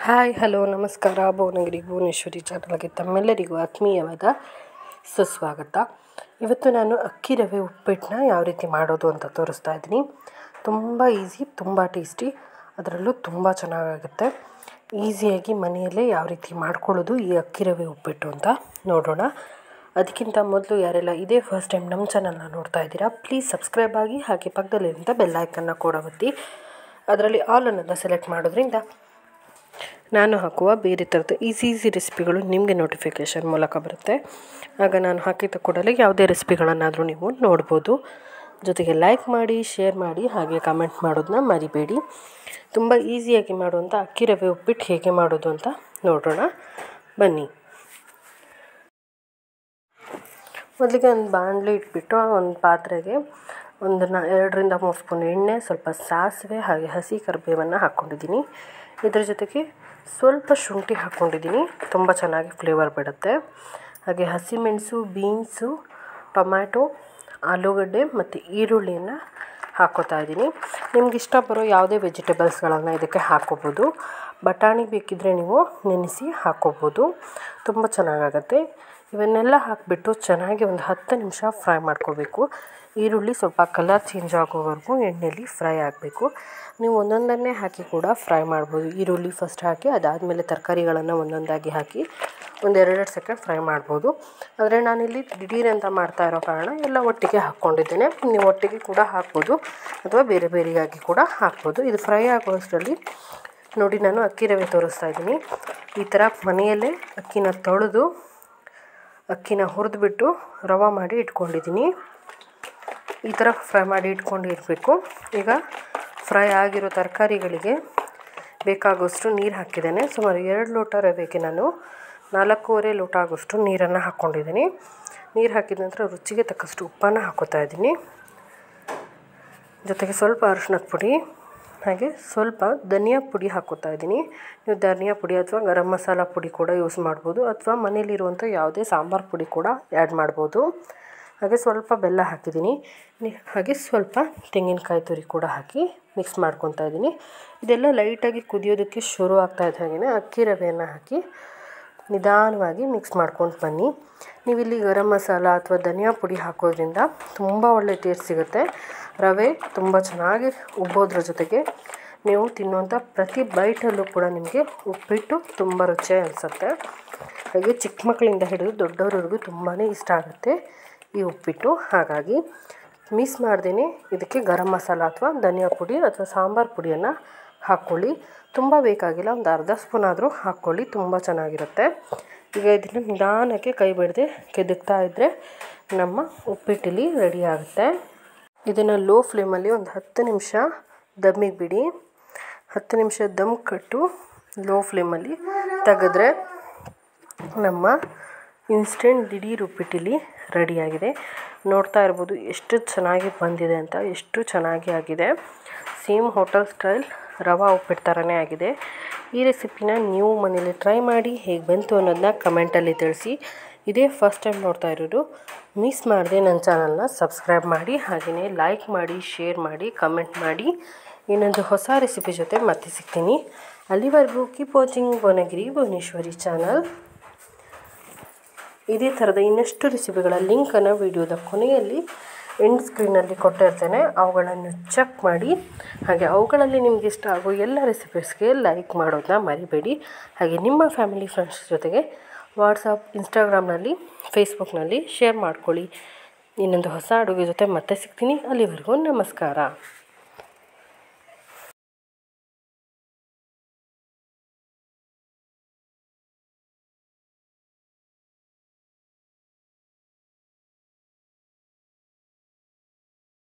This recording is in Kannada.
ಹಾಯ್ ಹಲೋ ನಮಸ್ಕಾರ. ಭುವನಗಿರಿ ಭುವನೇಶ್ವರಿ ಚಾನಲ್ಗೆ ತಮ್ಮೆಲ್ಲರಿಗೂ ಆತ್ಮೀಯವಾದ ಸುಸ್ವಾಗತ. ಇವತ್ತು ನಾನು ಅಕ್ಕಿ ರವೆ ಉಪ್ಪಿಟ್ಟನ್ನ ಯಾವ ರೀತಿ ಮಾಡೋದು ಅಂತ ತೋರಿಸ್ತಾ ಇದ್ದೀನಿ. ತುಂಬ ಈಸಿ, ತುಂಬ ಟೇಸ್ಟಿ, ಅದರಲ್ಲೂ ತುಂಬ ಚೆನ್ನಾಗಾಗುತ್ತೆ. ಈಸಿಯಾಗಿ ಮನೆಯಲ್ಲೇ ಯಾವ ರೀತಿ ಮಾಡ್ಕೊಳ್ಳೋದು ಈ ಅಕ್ಕಿ ರವೆ ಉಪ್ಪಿಟ್ಟು ಅಂತ ನೋಡೋಣ. ಅದಕ್ಕಿಂತ ಮೊದಲು ಯಾರೆಲ್ಲ ಇದೇ ಫಸ್ಟ್ ಟೈಮ್ ನಮ್ಮ ಚಾನಲ್ನ ನೋಡ್ತಾ ಇದ್ದೀರಾ, ಪ್ಲೀಸ್ ಸಬ್ಸ್ಕ್ರೈಬ್ ಆಗಿ, ಹಾಗೆ ಪಕ್ಕದಲ್ಲಿರುವಂಥ ಬೆಲ್ ಐಕನ್ನ ಕೂಡ ಒತ್ತಿ ಅದರಲ್ಲಿ ಆಲ್ ಅನ್ನೋದನ್ನ ಸೆಲೆಕ್ಟ್ ಮಾಡೋದ್ರಿಂದ ನಾನು ಹಾಕುವ ಬೇರೆ ಥರದ ಈಸಿ ರೆಸಿಪಿಗಳು ನಿಮಗೆ ನೋಟಿಫಿಕೇಷನ್ ಮೂಲಕ ಬರುತ್ತೆ. ಆಗ ನಾನು ಹಾಕಿದ ಕೂಡಲೇ ಯಾವುದೇ ರೆಸಿಪಿಗಳನ್ನಾದರೂ ನೀವು ನೋಡ್ಬೋದು. ಜೊತೆಗೆ ಲೈಕ್ ಮಾಡಿ, ಶೇರ್ ಮಾಡಿ, ಹಾಗೆ ಕಮೆಂಟ್ ಮಾಡೋದನ್ನ ಮರಿಬೇಡಿ. ತುಂಬ ಈಸಿಯಾಗಿ ಮಾಡುವಂಥ ಅಕ್ಕಿ ರವೆ ಉಪ್ಪಿಟ್ಟು ಹೇಗೆ ಮಾಡೋದು ಅಂತ ನೋಡೋಣ ಬನ್ನಿ. ಮೊದಲಿಗೆ ಒಂದು ಬಾಣಲೆ ಇಟ್ಬಿಟ್ಟು ಒಂದು ಪಾತ್ರೆಗೆ 2-3 ಸ್ಪೂನ್ ಎಣ್ಣೆ, ಸ್ವಲ್ಪ ಸಾಸಿವೆ, ಹಾಗೆ ಹಸಿ ಕರಿಬೇವನ್ನು ಹಾಕ್ಕೊಂಡಿದ್ದೀನಿ. ಇದರ ಜೊತೆಗೆ ಸ್ವಲ್ಪ ಶುಂಠಿ ಹಾಕ್ಕೊಂಡಿದ್ದೀನಿ, ತುಂಬ ಚೆನ್ನಾಗಿ ಫ್ಲೇವರ್ ಬಿಡುತ್ತೆ. ಹಾಗೆ ಹಸಿಮೆಣಸು, ಬೀನ್ಸು, ಟೊಮ್ಯಾಟೊ, ಆಲೂಗಡ್ಡೆ ಮತ್ತು ಈರುಳ್ಳಿಯನ್ನು ಹಾಕ್ಕೋತಾ ಇದ್ದೀನಿ. ನಿಮ್ಗೆ ಇಷ್ಟ ಬರೋ ಯಾವುದೇ ವೆಜಿಟೇಬಲ್ಸ್ಗಳನ್ನು ಇದಕ್ಕೆ ಹಾಕ್ಕೋಬೋದು. ಬಟಾಣಿ ಬೇಕಿದ್ದರೆ ನೀವು ನೆನೆಸಿ ಹಾಕ್ಕೋಬೋದು, ತುಂಬ ಚೆನ್ನಾಗಾಗತ್ತೆ. ಇವನ್ನೆಲ್ಲ ಹಾಕಿಬಿಟ್ಟು ಚೆನ್ನಾಗಿ ಒಂದು 10 ನಿಮಿಷ ಫ್ರೈ ಮಾಡ್ಕೋಬೇಕು. ಈರುಳ್ಳಿ ಸ್ವಲ್ಪ ಕಲರ್ ಚೇಂಜ್ ಆಗೋವರೆಗೂ ಎಣ್ಣೆಯಲ್ಲಿ ಫ್ರೈ ಆಗಬೇಕು. ನೀವು ಒಂದೊಂದನ್ನೇ ಹಾಕಿ ಕೂಡ ಫ್ರೈ ಮಾಡ್ಬೋದು. ಈರುಳ್ಳಿ ಫಸ್ಟ್ ಹಾಕಿ ಅದಾದಮೇಲೆ ತರಕಾರಿಗಳನ್ನು ಒಂದೊಂದಾಗಿ ಹಾಕಿ 1-2 ಸೆಕೆಂಡ್ ಫ್ರೈ ಮಾಡ್ಬೋದು. ಆದರೆ ನಾನಿಲ್ಲಿ ದಿಢೀರ್ ಅಂತ ಮಾಡ್ತಾ ಇರೋ ಕಾರಣ ಎಲ್ಲ ಒಟ್ಟಿಗೆ ಹಾಕ್ಕೊಂಡಿದ್ದೇನೆ. ನೀವು ಒಟ್ಟಿಗೆ ಕೂಡ ಹಾಕ್ಬೋದು ಅಥವಾ ಬೇರೆ ಬೇರೆಯಾಗಿ ಕೂಡ ಹಾಕ್ಬೋದು. ಇದು ಫ್ರೈ ಆಗೋಷ್ಟರಲ್ಲಿ ನೋಡಿ, ನಾನು ಅಕ್ಕಿ ರವೆ ತೋರಿಸ್ತಾ ಇದ್ದೀನಿ. ಈ ಥರ ಮನೆಯಲ್ಲೇ ಅಕ್ಕಿನ ತೊಳೆದು ಅಕ್ಕಿನ ಹುರಿದ್ಬಿಟ್ಟು ರವೆ ಮಾಡಿ ಇಟ್ಕೊಂಡಿದ್ದೀನಿ. ಈ ಥರ ಫ್ರೈ ಮಾಡಿ ಇಟ್ಕೊಂಡಿರಬೇಕು. ಈಗ ಫ್ರೈ ಆಗಿರೋ ತರಕಾರಿಗಳಿಗೆ ಬೇಕಾಗೋಷ್ಟು ನೀರು ಹಾಕಿದ್ದೇನೆ. ಸುಮಾರು 2 ಲೋಟ ರವೆಗೆ ನಾನು 4.25 ಲೋಟ ಆಗೋಷ್ಟು ನೀರನ್ನು ಹಾಕ್ಕೊಂಡಿದ್ದೀನಿ. ನೀರು ಹಾಕಿದ ನಂತರ ರುಚಿಗೆ ತಕ್ಕಷ್ಟು ಉಪ್ಪನ್ನು ಹಾಕ್ಕೋತಾ ಇದ್ದೀನಿ. ಜೊತೆಗೆ ಸ್ವಲ್ಪ ಅರಿಶಿಣದ ಪುಡಿ, ಹಾಗೆ ಸ್ವಲ್ಪ ಧನಿಯಾ ಪುಡಿ ಹಾಕ್ಕೋತಾ ಇದ್ದೀನಿ. ನೀವು ಧನಿಯಾ ಪುಡಿ ಅಥವಾ ಗರಂ ಮಸಾಲ ಪುಡಿ ಕೂಡ ಯೂಸ್ ಮಾಡ್ಬೋದು, ಅಥವಾ ಮನೇಲಿರುವಂಥ ಯಾವುದೇ ಸಾಂಬಾರು ಪುಡಿ ಕೂಡ ಆ್ಯಡ್ ಮಾಡ್ಬೋದು. ಹಾಗೆ ಸ್ವಲ್ಪ ಬೆಲ್ಲ ಹಾಕಿದ್ದೀನಿ. ಹಾಗೆ ಸ್ವಲ್ಪ ತೆಂಗಿನಕಾಯಿ ತುರಿ ಕೂಡ ಹಾಕಿ ಮಿಕ್ಸ್ ಮಾಡ್ಕೊತಾ ಇದ್ದೀನಿ. ಇದೆಲ್ಲ ಲೈಟಾಗಿ ಕುದಿಯೋದಕ್ಕೆ ಶುರು ಆಗ್ತಾಯಿದ್ದ ಹಾಗೆ ಅಕ್ಕಿ ರವೆಯನ್ನು ಹಾಕಿ ನಿಧಾನವಾಗಿ ಮಿಕ್ಸ್ ಮಾಡ್ಕೊಂಡು ಬನ್ನಿ. ನೀವಿಲ್ಲಿ ಗರಂ ಮಸಾಲ ಅಥವಾ ಧನಿಯಾ ಪುಡಿ ಹಾಕೋದ್ರಿಂದ ತುಂಬ ಒಳ್ಳೆ ಟೇಸ್ಟ್ ಸಿಗುತ್ತೆ. ರವೆ ತುಂಬ ಚೆನ್ನಾಗಿ ಉಬ್ಬೋದ್ರ ಜೊತೆಗೆ ನೀವು ತಿನ್ನುವಂಥ ಪ್ರತಿ ಬೈಟಲ್ಲೂ ಕೂಡ ನಿಮಗೆ ಉಪ್ಪಿಟ್ಟು ತುಂಬ ರುಚಿಯಾಗಿ ಅನಿಸುತ್ತೆ. ಹಾಗೆ ಚಿಕ್ಕ ಮಕ್ಕಳಿಂದ ಹಿಡಿದು ದೊಡ್ಡವ್ರಿಗೂ ತುಂಬಾ ಇಷ್ಟ ಆಗುತ್ತೆ ಈ ಉಪ್ಪಿಟ್ಟು. ಹಾಗಾಗಿ ಮಿಸ್ ಮಾಡ್ದೇ ಇದಕ್ಕೆ ಗರಂ ಮಸಾಲ ಅಥವಾ ಧನಿಯಾ ಪುಡಿ ಅಥವಾ ಸಾಂಬಾರು ಪುಡಿಯನ್ನು ಹಾಕ್ಕೊಳ್ಳಿ. ತುಂಬ ಬೇಕಾಗಿಲ್ಲ, ಒಂದು ಅರ್ಧ ಸ್ಪೂನ್ ಆದರೂ ಹಾಕ್ಕೊಳ್ಳಿ, ತುಂಬ ಚೆನ್ನಾಗಿರುತ್ತೆ. ಈಗ ಇದನ್ನು ನಿಧಾನಕ್ಕೆ ಕೈ ಬಿಡದೆ ಕೆದಕ್ತಾ ಇದ್ದರೆ ನಮ್ಮ ಉಪ್ಪಿಟ್ಟಿಲಿ ರೆಡಿ ಆಗುತ್ತೆ. ಇದನ್ನು ಲೋ ಫ್ಲೇಮಲ್ಲಿ ಒಂದು 10 ನಿಮಿಷ ದಮ್ಮಿಗೆ ಬಿಡಿ. 10 ನಿಮಿಷ ದಮ್ ಕಟ್ಟು ಲೋ ಫ್ಲೇಮಲ್ಲಿ ತೆಗೆದ್ರೆ ನಮ್ಮ ಇನ್ಸ್ಟೆಂಟ್ ದಿಢೀರ್ ಉಪ್ಪಿಟ್ಟಿಲಿ ರೆಡಿಯಾಗಿದೆ. ನೋಡ್ತಾ ಇರ್ಬೋದು ಎಷ್ಟು ಚೆನ್ನಾಗಿ ಬಂದಿದೆ ಅಂತ, ಎಷ್ಟು ಚೆನ್ನಾಗಿ ಆಗಿದೆ. ಸೇಮ್ ಹೋಟೆಲ್ ಸ್ಟೈಲ್ ರವೆ ಉಪ್ಪಿಟ್ಟು ಥರನೇ ಆಗಿದೆ. ಈ ರೆಸಿಪಿನ ನೀವು ಮನೇಲಿ ಟ್ರೈ ಮಾಡಿ, ಹೇಗೆ ಬಂತು ಅನ್ನೋದನ್ನ ಕಮೆಂಟಲ್ಲಿ ತಿಳಿಸಿ. ಇದೇ ಫಸ್ಟ್ ಟೈಮ್ ನೋಡ್ತಾ ಇರೋದು ಮಿಸ್ ಮಾಡದೆ ನನ್ನ ಚಾನಲ್ನ ಸಬ್ಸ್ಕ್ರೈಬ್ ಮಾಡಿ, ಹಾಗೆಯೇ ಲೈಕ್ ಮಾಡಿ, ಶೇರ್ ಮಾಡಿ, ಕಮೆಂಟ್ ಮಾಡಿ. ಇನ್ನೊಂದು ಹೊಸ ರೆಸಿಪಿ ಜೊತೆ ಮತ್ತೆ ಸಿಗ್ತೀನಿ. ಅಲ್ಲಿವರೆಗೂ keep watching Bhuvanagiri Bhuvaneshwari channel. ಇದೇ ಥರದ ಇನ್ನಷ್ಟು ರೆಸಿಪಿಗಳ ಲಿಂಕನ್ನು ವಿಡಿಯೋದ ಕೊನೆಯಲ್ಲಿ ಎಂಡ್ ಸ್ಕ್ರೀನಲ್ಲಿ ಕೊಟ್ಟಿರ್ತೇನೆ. ಅವುಗಳನ್ನು ಚೆಕ್ ಮಾಡಿ. ಹಾಗೆ ಅವುಗಳಲ್ಲಿ ನಿಮಗೆ ಇಷ್ಟ ಆಗೋ ಎಲ್ಲ ರೆಸಿಪೀಸ್ಗೆ ಲೈಕ್ ಮಾಡೋದನ್ನ ಮರಿಬೇಡಿ. ಹಾಗೆ ನಿಮ್ಮ ಫ್ಯಾಮಿಲಿ ಫ್ರೆಂಡ್ಸ್ ಜೊತೆಗೆ ವಾಟ್ಸಪ್, ಇನ್ಸ್ಟಾಗ್ರಾಮ್ನಲ್ಲಿ, ಫೇಸ್ಬುಕ್ನಲ್ಲಿ ಶೇರ್ ಮಾಡ್ಕೊಳ್ಳಿ. ಇನ್ನೊಂದು ಹೊಸ ಅಡುಗೆ ಜೊತೆ ಮತ್ತೆ ಸಿಗ್ತೀನಿ. ಅಲ್ಲಿವರೆಗೂ ನಮಸ್ಕಾರ.